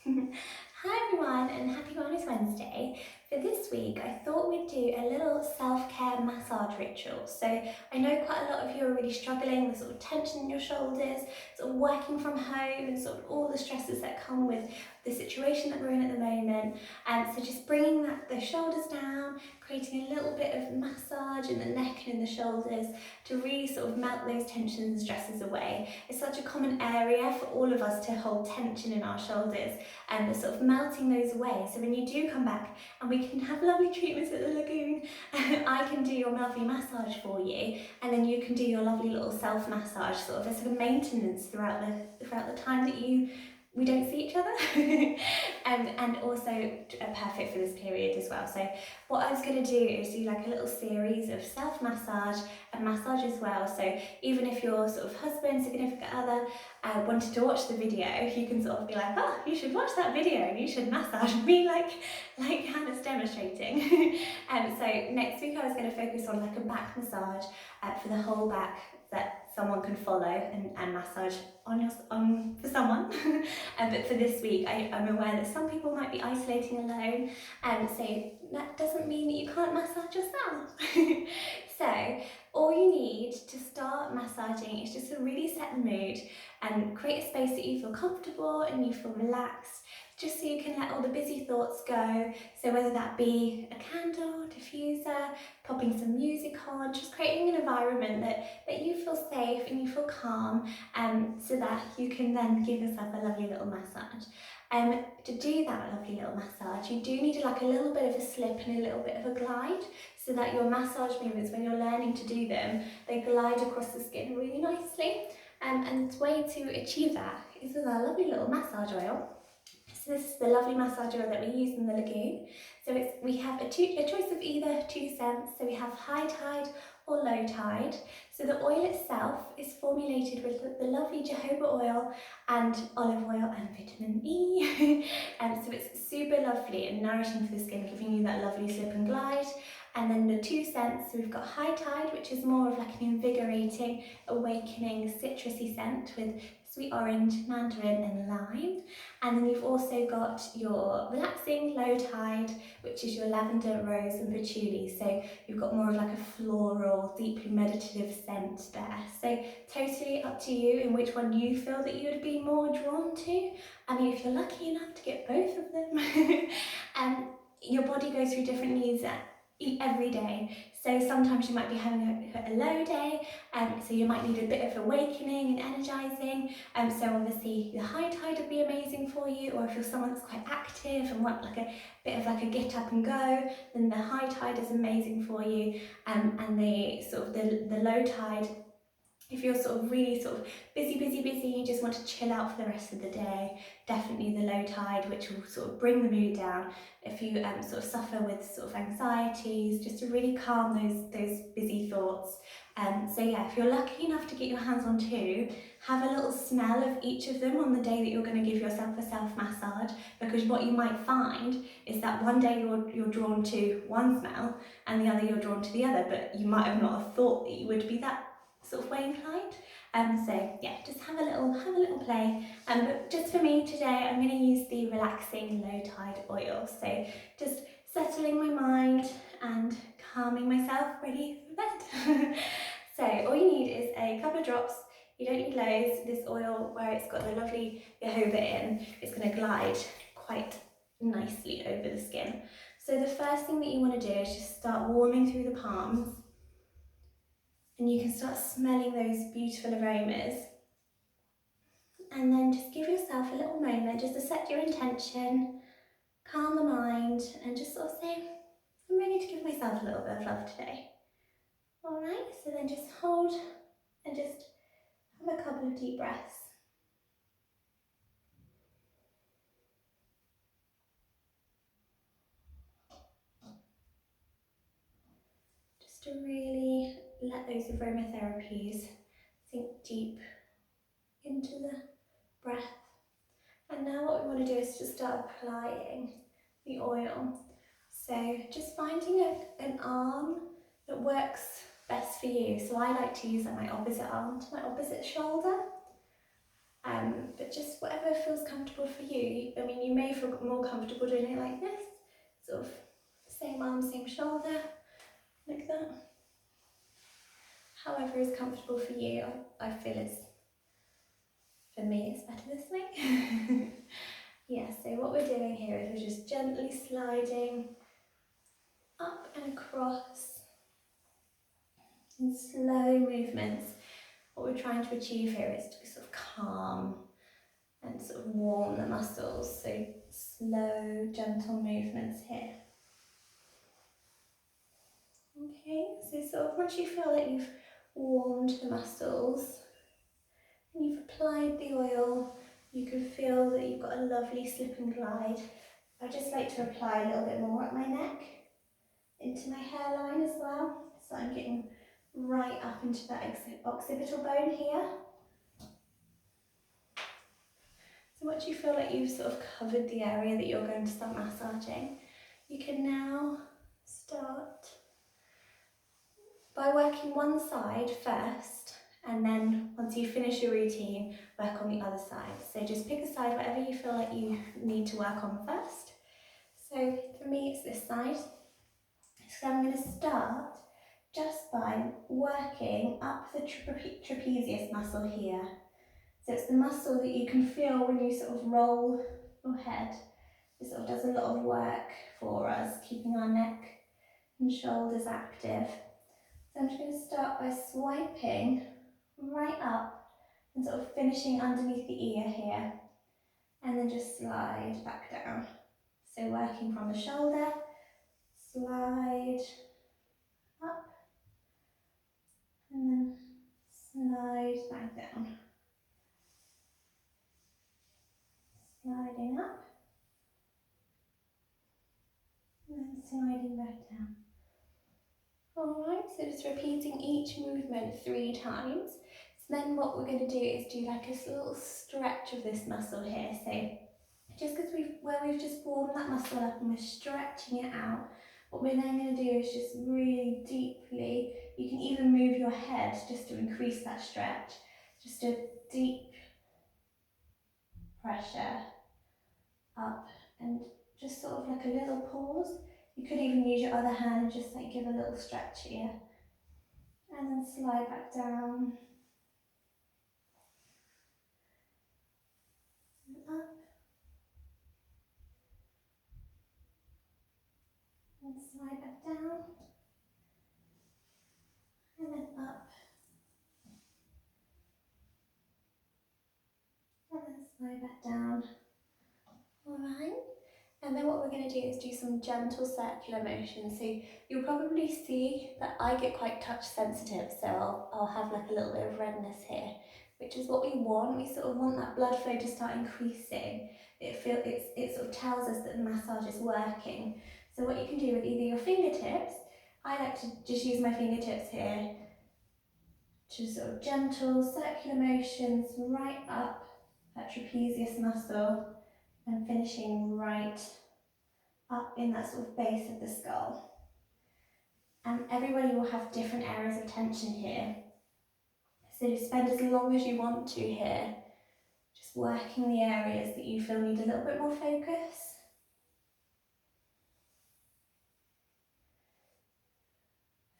Hi everyone and happy Wellness Wednesday. For this week I thought we'd do a little self-care massage ritual. So I know quite a lot of you are really struggling with sort of tension in your shoulders, sort of working from home and sort of all the stresses that come with the situation that we're in at the moment. So just bringing the shoulders down, creating a little bit of massage in the neck and in the shoulders to really sort of melt those tensions and stresses away. It's such a common area for all of us to hold tension in our shoulders, and sort of melting those away. So when you do come back and we can have lovely treatments at the lagoon, I can do your lovely massage for you, and then you can do your lovely little self-massage, sort of a sort of maintenance throughout the time that we don't see each other. And also perfect for this period as well. So what I was going to do is do like a little series of self-massage and massage as well. So even if your sort of husband, significant other wanted to watch the video, you can sort of be like, oh, you should watch that video and you should massage me like Hannah's demonstrating. So next week I was going to focus on like a back massage for the whole back that someone can follow and massage for someone. But for this week I'm aware that some people might be isolating alone, so that doesn't mean that you can't massage yourself. So all you need to start massaging is just to really set the mood and create a space that you feel comfortable and you feel relaxed, just so you can let all the busy thoughts go. So whether that be a candle, diffuser, popping some music on, just creating an environment that you feel safe and you feel calm, so that you can then give yourself a lovely little massage. To do that lovely little massage, you do need like a little bit of a slip and a little bit of a glide, so that your massage movements, when you're learning to do them, they glide across the skin really nicely. And the way to achieve that is with our lovely little massage oil. So this is the lovely massage oil that we use in the lagoon. So we have a choice of either 2 scents. So we have high tide or low tide. So the oil itself is formulated with the lovely jojoba oil and olive oil and vitamin E. So it's super lovely and nourishing for the skin, giving you that lovely slip and glide. And then the 2 scents, so we've got high tide, which is more of like an invigorating, awakening, citrusy scent with sweet orange, mandarin and lime. And then you've also got your relaxing low tide, which is your lavender, rose and patchouli. So you've got more of like a floral, deeply meditative scent there. So totally up to you in which one you feel that you would be more drawn to. I mean, if you're lucky enough to get both of them. Your body goes through different needs every day. So sometimes you might be having a low day, so you might need a bit of awakening and energizing. So obviously the high tide would be amazing for you, or if you're someone that's quite active and want like a bit of like a get up and go, then the high tide is amazing for you. And the sort of the low tide, if you're sort of really sort of busy, you just want to chill out for the rest of the day, definitely the low tide, which will sort of bring the mood down. If you sort of suffer with sort of anxieties, just to really calm those busy thoughts. So yeah, if you're lucky enough to get your hands on 2, have a little smell of each of them on the day that you're going to give yourself a self-massage, because what you might find is that one day you're drawn to one smell and the other you're drawn to the other, but you might have not have thought that you would be that sort of way inclined. So yeah, just have a little play. But just for me today, I'm going to use the relaxing low tide oil. So just settling my mind and calming myself, ready for bed. So all you need is a couple of drops. You don't need loads. This oil, where it's got the lovely jojoba in, it's going to glide quite nicely over the skin. So the first thing that you want to do is just start warming through the palms. And you can start smelling those beautiful aromas. And then just give yourself a little moment just to set your intention, calm the mind, and just sort of say, I'm ready to give myself a little bit of love today. All right, so then just hold and just have a couple of deep breaths. Just to really let those aromatherapies sink deep into the breath. And now what we want to do is just start applying the oil. So just finding an arm that works best for you. So I like to use my opposite arm to my opposite shoulder. But just whatever feels comfortable for you. I mean, you may more comfortable doing it like this, sort of same arm, same shoulder, like that. However is comfortable for you. I feel for me it's better this way. Yeah, so what we're doing here is we're just gently sliding up and across in slow movements. What we're trying to achieve here is to sort of calm and sort of warm the muscles. So slow, gentle movements here. Okay, so sort of once you feel that you've warmed the muscles and you've applied the oil, you can feel that you've got a lovely slip and glide. I just like to apply a little bit more at my neck, into my hairline as well. So I'm getting right up into that occipital bone here. So once you feel like you've sort of covered the area that you're going to start massaging, you can now start by working one side first, and then once you finish your routine, work on the other side. So just pick a side, whatever you feel like you need to work on first. So for me, it's this side. So I'm going to start just by working up the trapezius muscle here. So it's the muscle that you can feel when you sort of roll your head. It sort of does a lot of work for us, keeping our neck and shoulders active. So I'm just going to start by swiping right up and sort of finishing underneath the ear here, and then just slide back down. So working from the shoulder, slide up, and then slide back down. Sliding up, and then sliding back down. Alright, so just repeating each movement 3 times. So then what we're going to do is do like a little stretch of this muscle here. So just because where we've just warmed that muscle up and we're stretching it out, what we're then going to do is just really deeply, you can even move your head just to increase that stretch. Just a deep pressure up and just sort of like a little pause. You could even use your other hand and just like give a little stretch here. And then slide back down. And up. And slide back down. And then up. And then slide back down. Alright. And then what we're going to do is do some gentle circular motion. So you'll probably see that I get quite touch sensitive, so I'll have like a little bit of redness here, which is what we want. We sort of want that blood flow to start increasing. It sort of tells us that the massage is working. So what you can do with either your fingertips, I like to just use my fingertips here to sort of gentle circular motions right up that trapezius muscle and finishing right up in that sort of base of the skull. And everybody will have different areas of tension here. So spend as long as you want to here, just working the areas that you feel need a little bit more focus.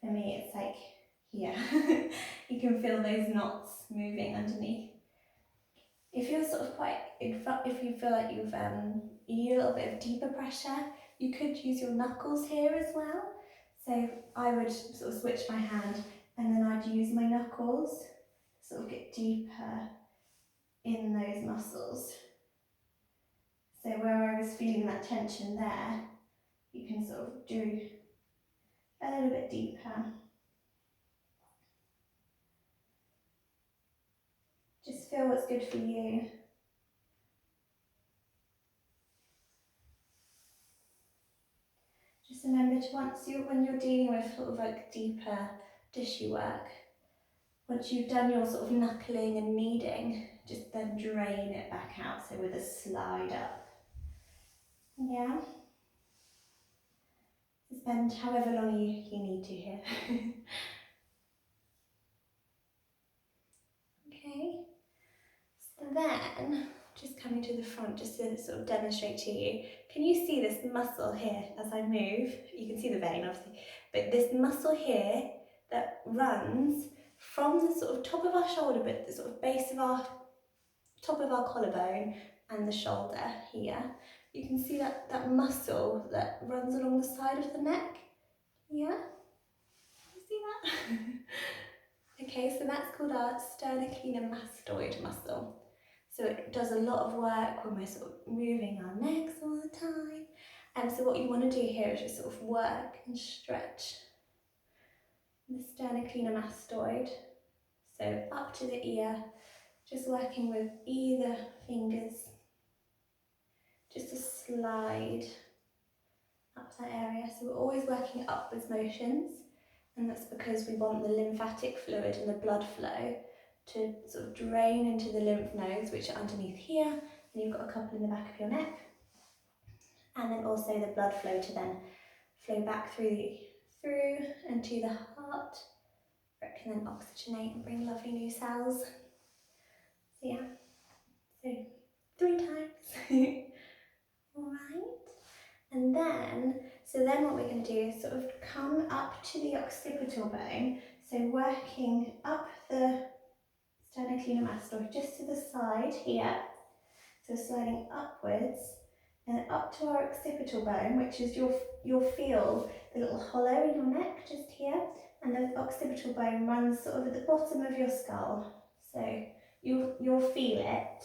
For me, it's like here. You can feel those knots moving underneath. If you're sort of if you feel like you need a little bit of deeper pressure, you could use your knuckles here as well. So I would sort of switch my hand and then I'd use my knuckles to sort of get deeper in those muscles. So where I was feeling that tension there, you can sort of do a little bit deeper. Just feel what's good for you. Just remember to when you're dealing with sort of like deeper tissue work, once you've done your sort of knuckling and kneading, just then drain it back out, so with a slide up. Yeah? Spend however long you need to here. Okay, so then just coming to the front just to sort of demonstrate to you. Can you see this muscle here as I move? You can see the vein obviously, but this muscle here that runs from the sort of top of our shoulder, but the sort of base of our top of our collarbone and the shoulder here. You can see that muscle that runs along the side of the neck. Yeah? You see that? Okay, so that's called our sternocleidomastoid muscle. So it does a lot of work when we're sort of moving our necks all the time. And so what you want to do here is just sort of work and stretch the sternocleidomastoid. So up to the ear, just working with either fingers, just to slide up that area. So we're always working upwards motions, and that's because we want the lymphatic fluid and the blood flow to sort of drain into the lymph nodes, which are underneath here, and you've got a couple in the back of your neck, and then also the blood flow to then flow back through and to the heart, where it can then oxygenate and bring lovely new cells. So yeah, so 3 times. Alright, and then, what we're going to do is sort of come up to the occipital bone, so working up the sternocleidomastoid just to the side here, so sliding upwards and up to our occipital bone, which is you'll feel the little hollow in your neck just here, and the occipital bone runs sort of at the bottom of your skull, so you'll feel it.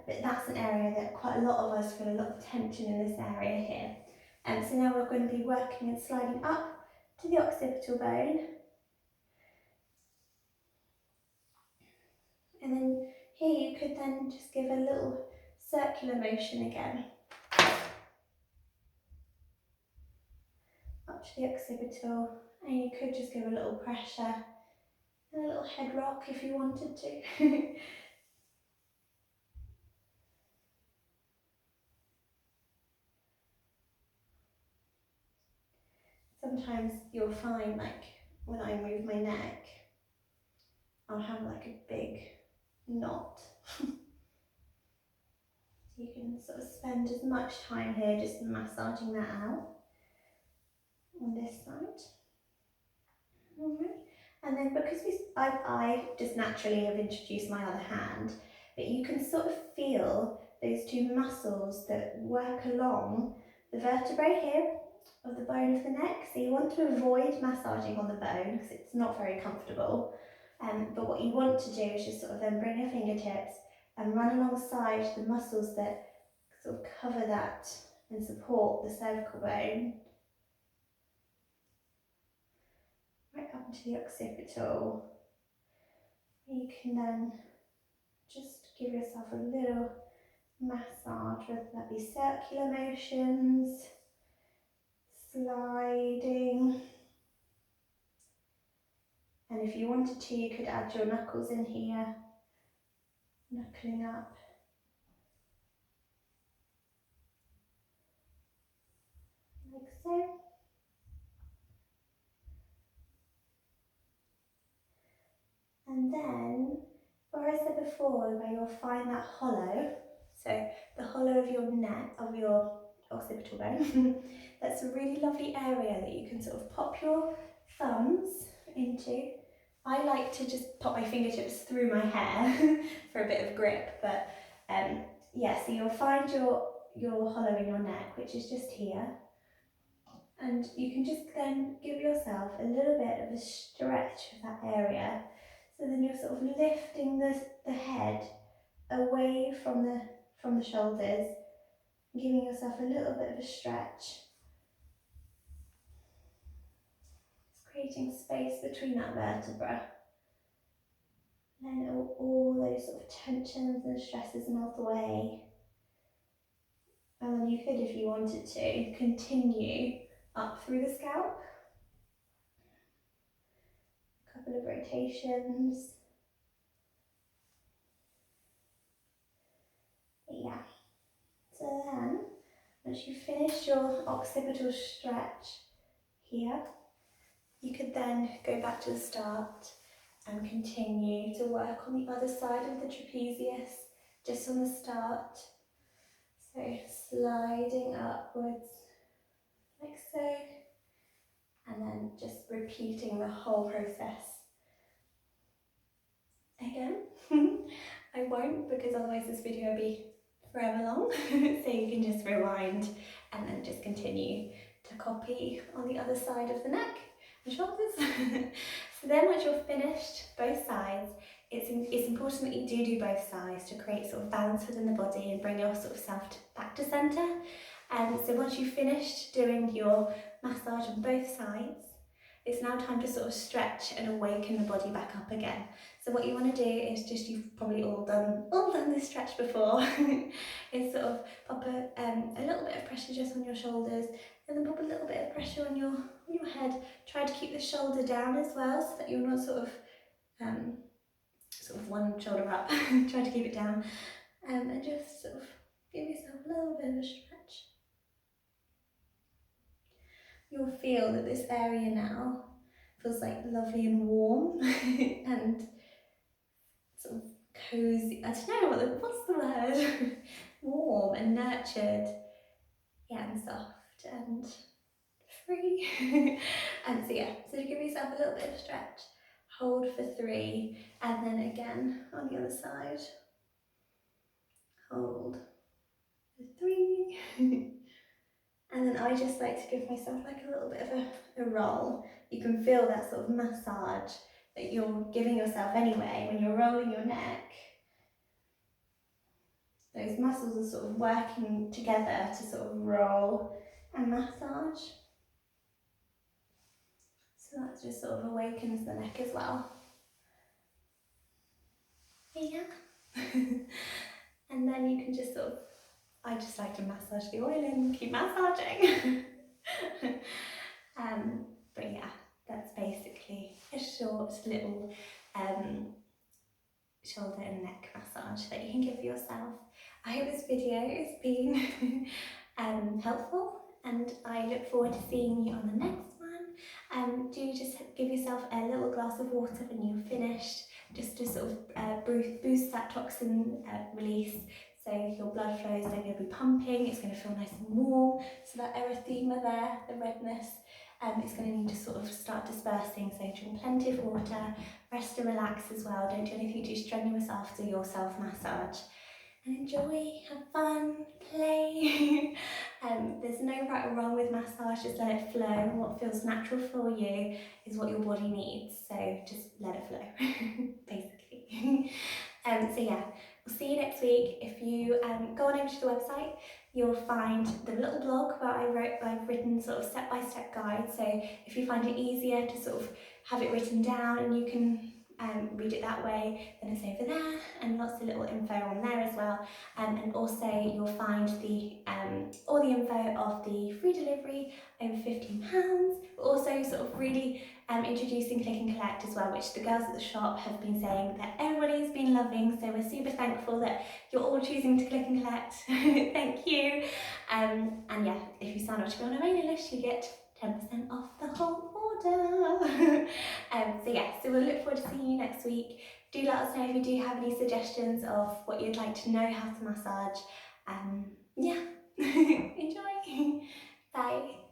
But that's an area that quite a lot of us feel a lot of tension in this area here. So now we're going to be working and sliding up to the occipital bone. And then here you could then just give a little circular motion again. Up to the occipital, and you could just give a little pressure and a little head rock if you wanted to. Sometimes you'll find, like, when I move my neck, I'll have like a big knot. You can sort of spend as much time here just massaging that out on this side. Alright, and then because I just naturally have introduced my other hand, but you can sort of feel those 2 muscles that work along the vertebrae here of the bone of the neck. So you want to avoid massaging on the bone because it's not very comfortable. But what you want to do is just sort of then bring your fingertips and run alongside the muscles that sort of cover that and support the cervical bone. Right up into the occipital. You can then just give yourself a little massage, whether that be circular motions, sliding. And if you wanted to, you could add your knuckles in here, knuckling up. Like so. And then, where I said before, where you'll find that hollow, so the hollow of your neck, of your occipital bone, that's a really lovely area that you can sort of pop your thumbs into. I like to just pop my fingertips through my hair for a bit of grip, but yeah, so you'll find your hollow in your neck, which is just here. And you can just then give yourself a little bit of a stretch of that area. So then you're sort of lifting the head away from the shoulders, giving yourself a little bit of a stretch. Just creating space between that vertebra. Then all those sort of tensions and stresses melt away. And then you could, if you wanted to, continue up through the scalp. A couple of rotations. Yeah. So then, once you finish your occipital stretch here, you could then go back to the start and continue to work on the other side of the trapezius, just on the start. So sliding upwards like so, and then just repeating the whole process again. I won't, because otherwise this video will be forever long. So you can just rewind and then just continue to copy on the other side of the neck and shoulders. So then once you're finished both sides, it's important that you do both sides to create sort of balance within the body and bring your sort of self back to centre. And so once you've finished doing your massage on both sides, it's now time to sort of stretch and awaken the body back up again. So what you want to do is just, you've probably all done this stretch before, is sort of pop a little bit of pressure just on your shoulders, and then pop a little bit of pressure on your head. Try to keep the shoulder down as well, so that you're not sort of one shoulder up. Try to keep it down, and just sort of give yourself a little bit of a stretch. You'll feel that this area now feels like lovely and warm and sort of cozy. I don't know what's the word. Warm and nurtured, yeah, and soft and free. And so yeah, so give yourself a little bit of stretch. Hold for 3, and then again on the other side. Hold for 3. And then I just like to give myself like a little bit of a roll. You can feel that sort of massage that you're giving yourself anyway when you're rolling your neck. Those muscles are sort of working together to sort of roll and massage. So that just sort of awakens the neck as well. Yeah. And then you can just sort of, I just like to massage the oil in, keep massaging. But yeah, that's basically a short little shoulder and neck massage that you can give yourself. I hope this video has been helpful, and I look forward to seeing you on the next one. Do just give yourself a little glass of water when you're finished, just to sort of boost that toxin release. So your blood flow is going to be pumping, it's going to feel nice and warm, so that erythema there, the redness, it's going to need to sort of start dispersing. So drink plenty of water, rest and relax as well, don't do anything too strenuous after your self-massage. And enjoy, have fun, play. There's no right or wrong with massage, just let it flow. What feels natural for you is what your body needs, so just let it flow, basically. So yeah, we'll see you next week. If you go on over to the website, you'll find the little blog where I've written sort of step-by-step guide. So if you find it easier to sort of have it written down and you can read it that way, then it's over there, and lots of little info on there as well. And also you'll find the all the info of the free delivery over £15, but also sort of really introducing click and collect as well, which the girls at the shop have been saying that everybody's been loving, so we're super thankful that you're all choosing to click and collect. Thank you. And yeah, if you sign up to be on a mailing list, you get 10% off the whole order. So yeah, so we'll look forward to seeing you next week. Do let us know if you do have any suggestions of what you'd like to know how to massage. Yeah, enjoy. Bye.